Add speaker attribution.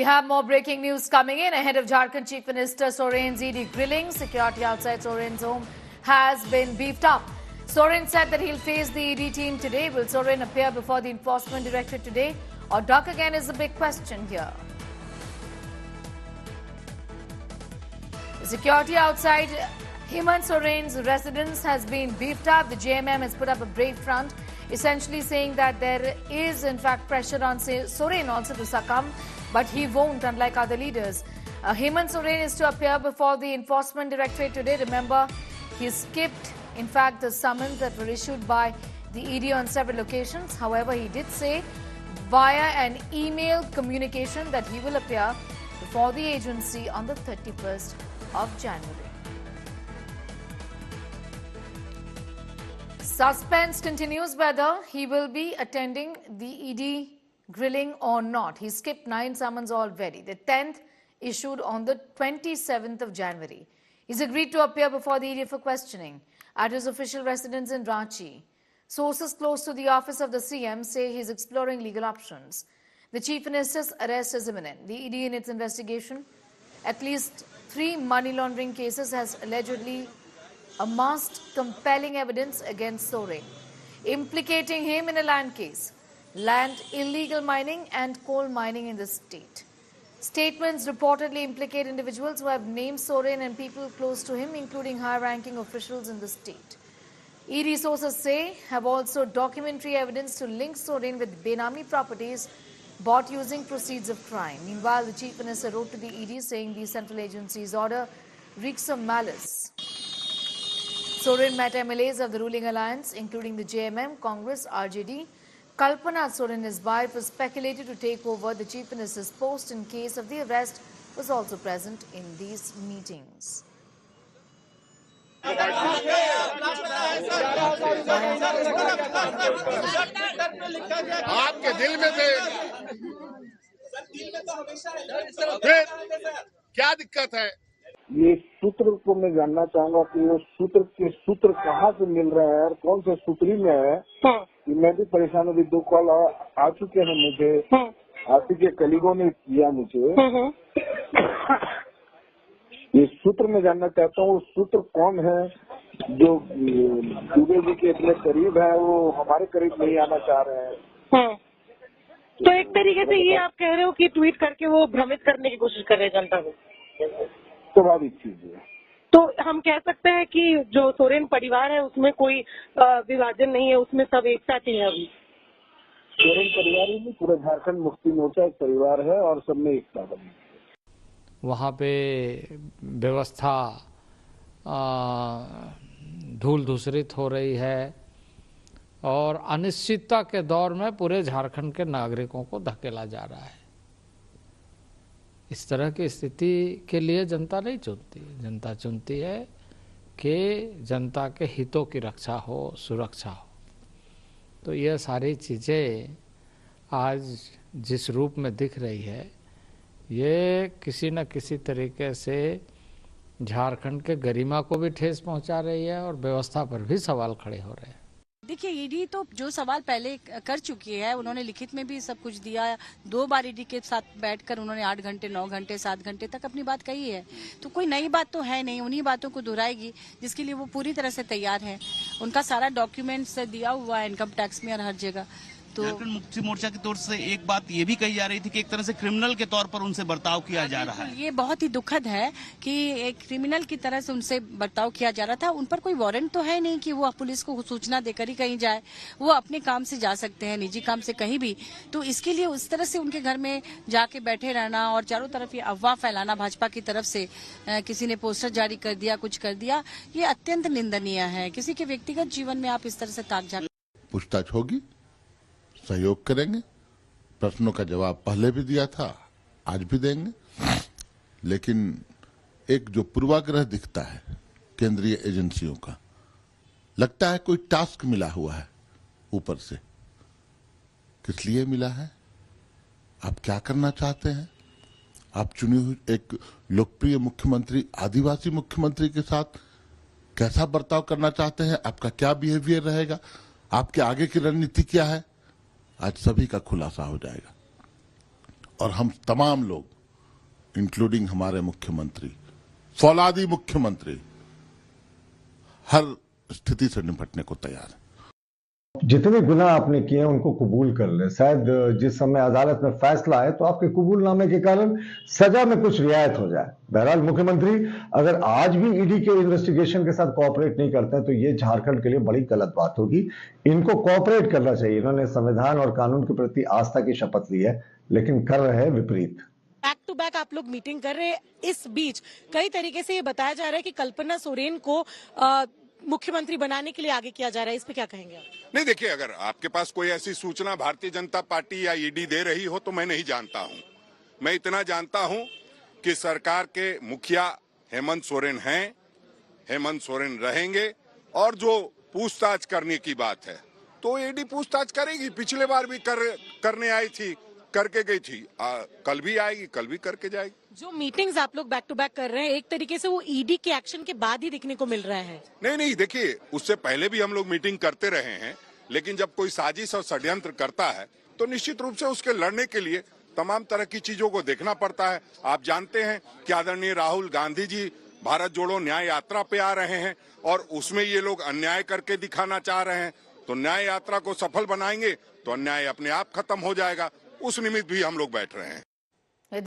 Speaker 1: have more breaking news coming in ahead of Jharkhand Chief Minister Soren's ED grilling. Security outside Soren's home has been beefed up. Soren said that he'll face the ED team today. Will Soren appear before the Enforcement Directorate today or duck again is the big question here. The security outside Hemant Soren's residence has been beefed up. The JMM has put up a brave front, essentially saying that there is in fact pressure on Soren also to succumb, but he won't, unlike other leaders. Hemant Soren is to appear before the Enforcement Directorate today. Remember, he skipped in fact the summons that were issued by the ED on several occasions. However, he did say via an email communication that he will appear before the agency on the 31st of January. Suspense continues whether he will be attending the ED grilling or not. He skipped 9 summons already. The 10th issued on the 27th of January. He's agreed to appear before the ED for questioning at his official residence in Ranchi. Sources close to the office of the CM say he's exploring legal options. The Chief Minister's arrest is imminent. The ED in its investigation, at least 3 money laundering cases, has allegedly amassed compelling evidence against Soren, implicating him in a land case, land illegal mining and coal mining in the state. Statements reportedly implicate individuals who have named Soren and people close to him, including high-ranking officials in the state. ED sources say have also documentary evidence to link Soren with Benami properties bought using proceeds of crime. Meanwhile, the Chief Minister wrote to the ED saying the central agency's order reeks of malice. Soren met MLAs of the ruling alliance, including the JMM, Congress, RJD. Kalpana Soren, his wife, was speculated to take over the Chief Minister's post in case of the arrest, was also present in these meetings.
Speaker 2: आपके दिल में थे, फिर क्या दिक्कत है?
Speaker 3: ये सूत्र को मैं जानना चाहूंगा कि वो सूत्र कहाँ से मिल रहे हैं और कौन से सूत्री में है। कि मैं भी परेशान हूँ। 2 कॉल आ चुके हैं मुझे, आप के कलीगों ने किया मुझे। ये सूत्र में जानना चाहता हूँ, सूत्र कौन है जो दुबे जी के इतने करीब है, वो हमारे करीब नहीं आना चाह रहे हैं।
Speaker 4: तो एक तरीके से ये आप कह रहे हो कि ट्वीट करके वो भ्रमित करने की कोशिश कर रहे हैं जनता को।
Speaker 3: स्वाभाविक चीज है।
Speaker 4: तो हम कह सकते हैं कि जो सोरेन परिवार है उसमें कोई विभाजन नहीं है, उसमें सब एक साथ ही है। अभी
Speaker 3: सोरेन परिवार ही नहीं, पूरा झारखंड मुक्ति मोर्चा एक परिवार है और सब में एकता बनी।
Speaker 5: वहाँ पे व्यवस्था धूल धूसरित हो रही है और अनिश्चितता के दौर में पूरे झारखंड के नागरिकों को धकेला जा रहा है। इस तरह की स्थिति के लिए जनता नहीं चुनती। जनता चुनती है कि जनता के हितों की रक्षा हो, सुरक्षा हो। तो ये सारी चीज़ें आज जिस रूप में दिख रही है, ये किसी न किसी तरीके से झारखंड के गरिमा को भी ठेस पहुंचा रही है और व्यवस्था पर भी सवाल खड़े हो रहे हैं।
Speaker 6: देखिए, ईडी तो जो सवाल पहले कर चुकी है, उन्होंने लिखित में भी सब कुछ दिया। 2 बार ईडी के साथ बैठकर उन्होंने 8 घंटे, 9 घंटे, 7 घंटे तक अपनी बात कही है। तो कोई नई बात तो है नहीं, उन्हीं बातों को दोहराएगी जिसके लिए वो पूरी तरह से तैयार है। उनका सारा डॉक्यूमेंट्स दिया हुआ है इनकम टैक्स में और हर जगह। तो
Speaker 7: झारखंड मुक्ति मोर्चा की तरफ से एक बात ये भी कही जा रही थी कि एक तरह से क्रिमिनल के तौर पर उनसे बर्ताव किया जा रहा है।
Speaker 6: ये बहुत ही दुखद है कि एक क्रिमिनल की तरह से उनसे बर्ताव किया जा रहा था। उन पर कोई वारंट तो है नहीं कि वो पुलिस को सूचना देकर ही कहीं जाए। वो अपने काम से जा सकते हैं, निजी काम से कहीं भी। तो इसके लिए उस तरह से उनके घर में जाके बैठे रहना और चारों तरफ ये अफवाह फैलाना भाजपा की तरफ से, किसी ने पोस्टर जारी कर दिया, कुछ कर दिया, ये अत्यंत निंदनीय है। किसी के व्यक्तिगत जीवन में आप इस तरह से ताक झांक।
Speaker 2: पूछताछ होगी, सहयोग करेंगे। प्रश्नों का जवाब पहले भी दिया था, आज भी देंगे। लेकिन एक जो पूर्वाग्रह दिखता है केंद्रीय एजेंसियों का, लगता है कोई टास्क मिला हुआ है ऊपर से। किस लिए मिला है? आप क्या करना चाहते हैं? आप चुनी हुई एक लोकप्रिय मुख्यमंत्री, आदिवासी मुख्यमंत्री के साथ कैसा बर्ताव करना चाहते हैं? आपका क्या बिहेवियर रहेगा? आपके आगे की रणनीति क्या है? आज सभी का खुलासा हो जाएगा और हम तमाम लोग इंक्लूडिंग हमारे मुख्यमंत्री, फौलादी मुख्यमंत्री, हर स्थिति से निपटने को तैयार है।
Speaker 8: जितने गुनाह आपने किए हैं उनको कबूल कर ले। शायद जिस समय अदालत में फैसला आए तो आपके कबूलनामे के कारण सजा में कुछ रियायत हो जाए। बहरहाल मुख्यमंत्री अगर आज भी ईडी के इन्वेस्टिगेशन के साथ कोऑपरेट नहीं करते हैं तो ये झारखंड के लिए बड़ी गलत बात होगी। इनको कोऑपरेट करना चाहिए। इन्होंने संविधान और कानून के प्रति आस्था की शपथ ली है, लेकिन कर रहे हैं विपरीत।
Speaker 4: बैक टू बैक आप लोग मीटिंग कर रहे हैं। इस बीच कई तरीके से ये बताया जा रहा है कि कल्पना सोरेन को मुख्यमंत्री बनाने के लिए आगे किया जा रहा है। इस पे क्या कहेंगे आप?
Speaker 9: नहीं, देखिए, अगर आपके पास कोई ऐसी सूचना भारतीय जनता पार्टी या ईडी दे रही हो तो मैं नहीं जानता हूं। मैं इतना जानता हूं कि सरकार के मुखिया हेमंत सोरेन हैं, हेमंत सोरेन रहेंगे, और जो पूछताछ करने की बात है तो ईडी पूछताछ करेगी। पिछले बार भी करने आई थी, करके गई थी, कल भी आएगी, कल भी करके जाएगी।
Speaker 4: जो मीटिंग्स आप लोग बैक टू बैक कर रहे हैं, एक तरीके से वो ईडी के एक्शन के बाद ही दिखने को मिल रहा है।
Speaker 9: नहीं, देखिए, उससे पहले भी हम लोग मीटिंग करते रहे हैं, लेकिन जब कोई साजिश और षड्यंत्र करता है तो निश्चित रूप से उसके लड़ने के लिए तमाम तरह की चीजों को देखना पड़ता है। आप जानते हैं कि आदरणीय राहुल गांधी जी भारत जोड़ो न्याय यात्रा पे आ रहे हैं और उसमें ये लोग अन्याय करके दिखाना चाह रहे हैं। तो न्याय यात्रा को सफल बनाएंगे तो अन्याय अपने आप खत्म हो जाएगा। उस निमित्त भी हम लोग बैठ रहे हैं।